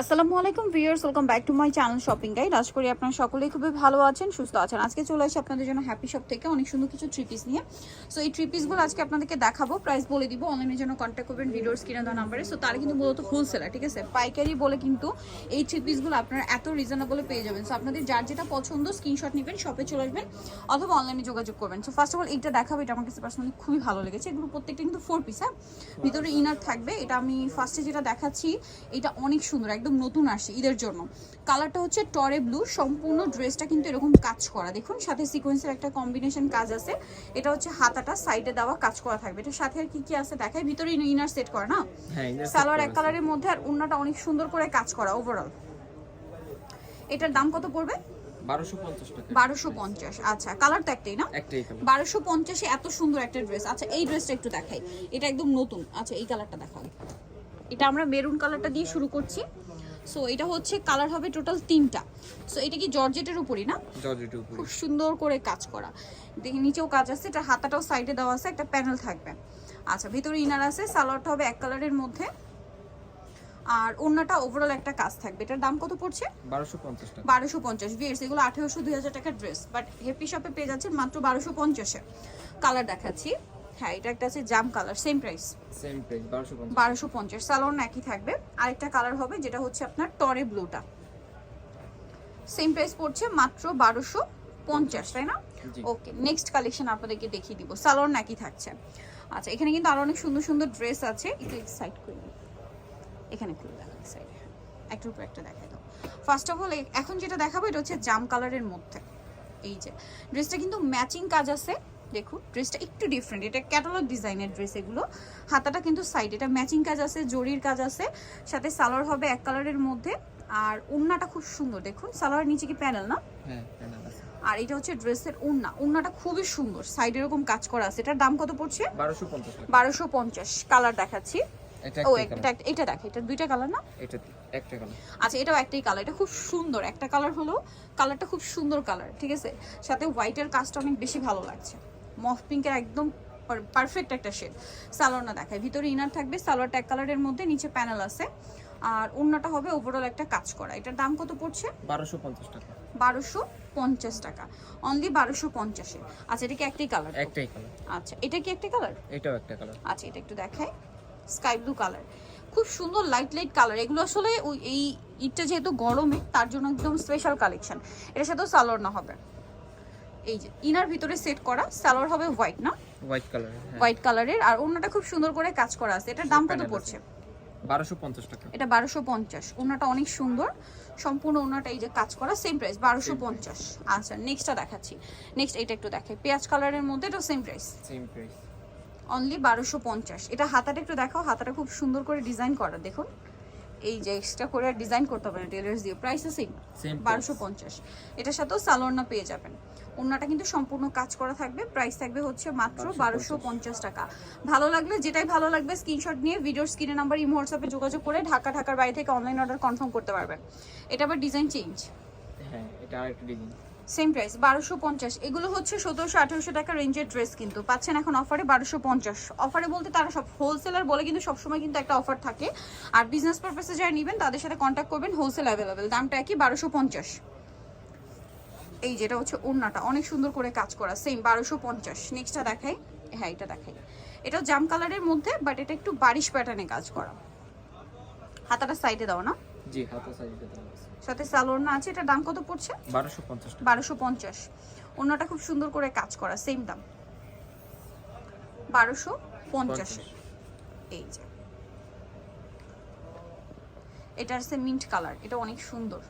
আসসালামু আলাইকুম viewers, welcome back to my channel shopping guide. আশা করি আপনারা সকলেই খুবই ভালো আছেন, সুস্থ আছেন। আজকে চলে আসি আপনাদের জন্য হ্যাপি শপ থেকে অনেক সুন্দর কিছু থ্রি পিস নিয়ে। সো এই থ্রি পিসগুলো আজকে আপনাদেরকে দেখাবো, প্রাইস বলে দিব। অনলাইনের জন্য কন্ট্যাক্ট করবেন ভিডিওর স্ক্রিনে দেওয়া নাম্বারে। সো তারা কিন্তু মূলত হোলসেলার, ঠিক আছে, পাইকারি বলে কিন্তু এই থ্রি পিসগুলো আপনারা এত রিজনেবলে পেয়ে যাবেন। সো আপনাদের যার যেটা পছন্দ স্ক্রিনশট নেবেন, শপে চলে আসবেন অথবা অনলাইনে যোগাযোগ করবেন। সো ফার্স্ট অফ অল এইটা দেখাবো, এটা আমার কাছে পার্সোনালি খুবই ভালো লেগেছে। এগুলো প্রত্যেকটা কিন্তু 4 পিস, হ্যাঁ, ভিতরে ইনার থাকবে। এটা আমি ফার্স্টে যেটা দেখাচ্ছি, এটা অনেক সুন্দর, একদম নতুন আসে ঈদের জন্য। কালারটা হচ্ছে টরে ব্লু, সম্পূর্ণ ড্রেসটা কিন্তু এরকম কাজ করা, দেখুন সাথে সিকোয়েন্সের একটা কম্বিনেশন কাজ আছে। এটা হচ্ছে হাতাটা সাইডে দেওয়া কাজ করা থাকবে। এটার সাথে আর কি কি আছে দেখায়, ভিতরে ইনার সেট করা না, সালোয়ার এক কালারের মধ্যে, আর ওন্নাটা অনেক সুন্দর করে কাজ করা ওভারঅল। এটার দাম কত পড়বে? 1250 টাকা। 1250। আচ্ছা, কালার তো একটাই না? একটাই কালার। 1250 এ এত সুন্দর একটা ড্রেস। আচ্ছা, এই ড্রেসটা একটু দেখাই, এটা একদম নতুন। আচ্ছা, এই কালারটা দেখাও। এটা আমরা মেরুন কালারটা দিয়ে শুরু করছি। সো এটা হচ্ছে কালার হবে টোটাল 3টা। সো এটা কি জর্জেটের উপরই না? জর্জেটের উপরে খুব সুন্দর করে কাজ করা, দেখি নিচেও কাজ আছে। এটা হাতাটাও সাইডে দেওয়া আছে, একটা প্যানেল থাকবে। আচ্ছা, ভিতরে ইনার আছে, সালোয়ারটা হবে এক কালারের মধ্যে, আর ওন্নাটা ওভারঅল একটা কাজ থাকবে। এটার দাম কত পড়ছে? 1250 টাকা। 1250। ভিউয়ার্স, এগুলো 1800 2000 টাকার ড্রেস, বাট হ্যাপি শপে পেয়ে যাচ্ছেন মাত্র 1250 এ। কালার দেখাচ্ছি, হ্যাঁ, এটা একটা আছে জাম colour, same price, same price 1250। 1250। Salwar একই থাকবে। আরেকটা কালার হবে যেটা হচ্ছে আপনার টরে ব্লুটা, সেম প্রাইস পড়ছে মাত্র 1250, তাই না? ওকে, নেক্সট কালেকশন আপনাদেরকে দেখিয়ে দিব। সালোয়ার একই থাকছে। আচ্ছা, এখানে কিন্তু আরো অনেক সুন্দর সুন্দর ড্রেস আছে। একটু সাইড করে নিই, এখানে খুলে দেখাই সাইডে, একটার উপর একটা দেখাই দাও। ফার্স্ট অফ অল এখন যেটা দেখাবো, এটা হচ্ছে জাম কালারের মধ্যে। এই যে ড্রেসটা কিন্তু ম্যাচিং কাজ আছে, দেখুন ড্রেসটা একটু ডিফারেন্ট, এটা ক্যাটালগ ডিজাইনের ড্রেস। এগুলো হাতাটা কিন্তু সাইড, এটা ম্যাচিং কাজ আছে, জরির কাজ আছে, সাথে সালোয়ার হবে এক কালারের মধ্যে, আর ওন্নাটা খুব সুন্দর। দেখুন সালোয়ার নিচে কি প্যানেল না? হ্যাঁ, প্যানেল আছে। আর এটা হচ্ছে ড্রেসের ওন্না, ওন্নাটা খুবই সুন্দর, সাইডে এরকম কাজ করা আছে। এটার দাম কত পড়ছে? 1250 টাকা। 1250। কালার দেখাচ্ছি, এটা ও একটা এটা এটা দেখে, এটা দুইটা কালার না? এটা একটা কালার। আচ্ছা, এটাও একটাই কালার। এটা খুব সুন্দর একটা কালার হলো, কালারটা খুব সুন্দর কালার, ঠিক আছে। সাথে হোয়াইটের কাজটা অনেক বেশি ভালো লাগছে, মফ পিঙ্কের একদম পারফেক্ট একটা শেড। সালোয়ারটা দেখায়, ভিতরে ইনার থাকবে, সালোয়ারটা এক কালারের মধ্যে, নিচে প্যানেল আছে, আর ওন্নাটা হবে ওভারঅল একটা কাজ করা। এটার দাম কত পড়ছে? 1250 টাকা। 1250 টাকা, অনলি 1250 এ। আচ্ছা, এটা কি একটাই কালার? একটাই কালার। আচ্ছা, এটা কি একটা কালার? এটাও একটা কালার। আচ্ছা, এটা একটু দেখাই, স্কাই ব্লু কালার, খুব সুন্দর লাইট লাইট কালার। এগুলো আসলে ওই এই ঈদটা যেহেতু গরমে, তার জন্য একদম স্পেশাল কালেকশন। এটার সাথেও সালোয়ার না হবে, এই যে ইনার ভিতরে সেট করা, সালোয়ার হবে হোয়াইট না? White colour. হোয়াইট কালারের, আর ওন্নাটা খুব সুন্দর করে কাজ করা আছে। এটার দাম কত পড়ছে? 1250 টাকা। এটা 1250। ওন্নাটা অনেক সুন্দর, সম্পূর্ণ ওন্নাটা এই যে কাজ করা, সেম প্রাইস 1250। আচ্ছা, নেক্সটটা দেখাচ্ছি। নেক্সট এটা একটু দেখাই, পেঁয়াজ কালারের মধ্যে, এটাও same price, same price, only 1250। এটা হাতাটা একটু দেখাও, হাতাটা খুব সুন্দর করে ডিজাইন করা, দেখুন এই যে এক্সট্রা করে ডিজাইন করতে হবে না টেলার্স দিয়ে। Price same 1250। এটার সাথেও সালোয়ার পেয়ে যাবেন। ওন্নাটা কিন্তু সম্পূর্ণ কাজ করা থাকবে। প্রাইস থাকবে হচ্ছে মাত্র 1250 টাকা। ভালো লাগলে, যেটাই ভালো লাগবে স্ক্রিনশট নিয়ে ভিডিওর স্ক্রিনে নাম্বার ইমো হোয়াটসঅ্যাপে যোগাযোগ করে ঢাকার বাইরে থেকে অনলাইন অর্ডার কনফার্ম করতে পারবেন। এটা আবার ডিজাইন চেঞ্জ, হ্যাঁ, এটা আরেকটা ডিজাইন। Same price 1250। এগুলো হচ্ছে 1700-1800 টাকা রেঞ্জের ড্রেস, কিন্তু পাচ্ছেন এখন অফারে 1250। অফারে বলতে তারা সব হোলসেলার বলে, কিন্তু সবসময় কিন্তু একটা অফার থাকে। আর বিজনেস পারপাসে যারা নেবেন তাদের সাথে কন্ট্যাক্ট করবেন, হোলসেল অ্যাভেলেবেল, দামটা একই 1250। এই যেটা হচ্ছে ওন্নাটা অনেক সুন্দর করে কাজ করা, সেম 1250। নেক্সটটা দেখাই, হ্যাঁ এটা দেখাই, এটাও জাম কালারের মধ্যে, বাট এটা একটু বারিশ প্যাটার্নে কাজ করা। হাতাটা সাইডে দাও না? জি, হাতা সাইডে দেওয়া আছে। সাথে সালোয়ার না আছে। এটার দাম কত পড়ছে? 1250 টাকা। 1250। ওন্নাটা খুব সুন্দর করে কাজ করা, সেম দাম 1250। এই যে এটা আছে মিন্ট কালার, এটা অনেক সুন্দর।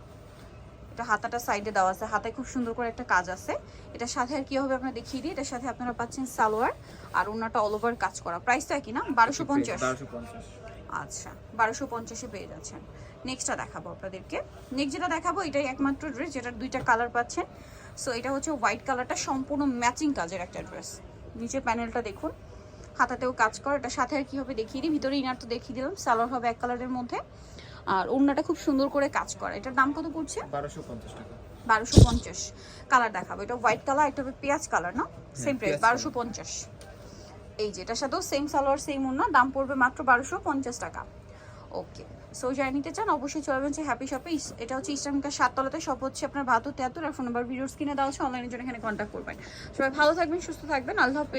এটা হাতাটা সাইডে দেওয়া আছে, হাতায় খুব সুন্দর করে একটা কাজ আছে। এটার সাথে আর কি হবে আপনারা দেখিয়ে দিই। এটার সাথে আপনারা পাচ্ছেন সালোয়ার, আর ওন্নাটা অল ওভার কাজ করা। প্রাইসটা কি না? 1250। 1250। আচ্ছা, 1250-এ পেয়ে যাচ্ছেন। নেক্সটটা দেখাবো আপনাদেরকে। নেক্সট যেটা দেখাবো, এটাই একমাত্র ড্রেস যেটার দুইটা কালার পাচ্ছেন। সো এটা হচ্ছে হোয়াইট কালারটা, সম্পূর্ণ ম্যাচিং কাজের একটা ড্রেস। নিচে প্যানেলটা দেখুন, হাতাতেও কাজ করা। এটার সাথে আর কি হবে দেখিয়ে দিই। ভিতরে ইনার তো দেখিয়ে দিলাম, সালোয়ার হবে এক কালারের মধ্যে, আর ওন্নাটা খুব সুন্দর করে কাজ করা। এটার দাম কত পড়ছে? 1250 টাকা। 1250। কালার দেখাবো, এটা হোয়াইট কালার, এটা হবে পেঁয়াজ কালার না? Same price 1250। এই যে এটার সাথেও সেম সালোয়ার সেম ওন্না, দাম পড়বে মাত্র 1250 টাকা। ওকে, সো যারা নিতে চান অবশ্যই চলে যাবেন হ্যাপি শপে। এটা হচ্ছে ইস্টার্নকার 7 তলাতে, সব হচ্ছে আপনার 72 73, আর ফোন নাম্বার ভিডিওস কিনে দেওয়া হচ্ছে, অনলাইনের জন্য এখানে কন্ট্যাক্ট করবেন। সবাই ভালো থাকবেন, সুস্থ থাকবেন, আল্লাহ হাফেজ।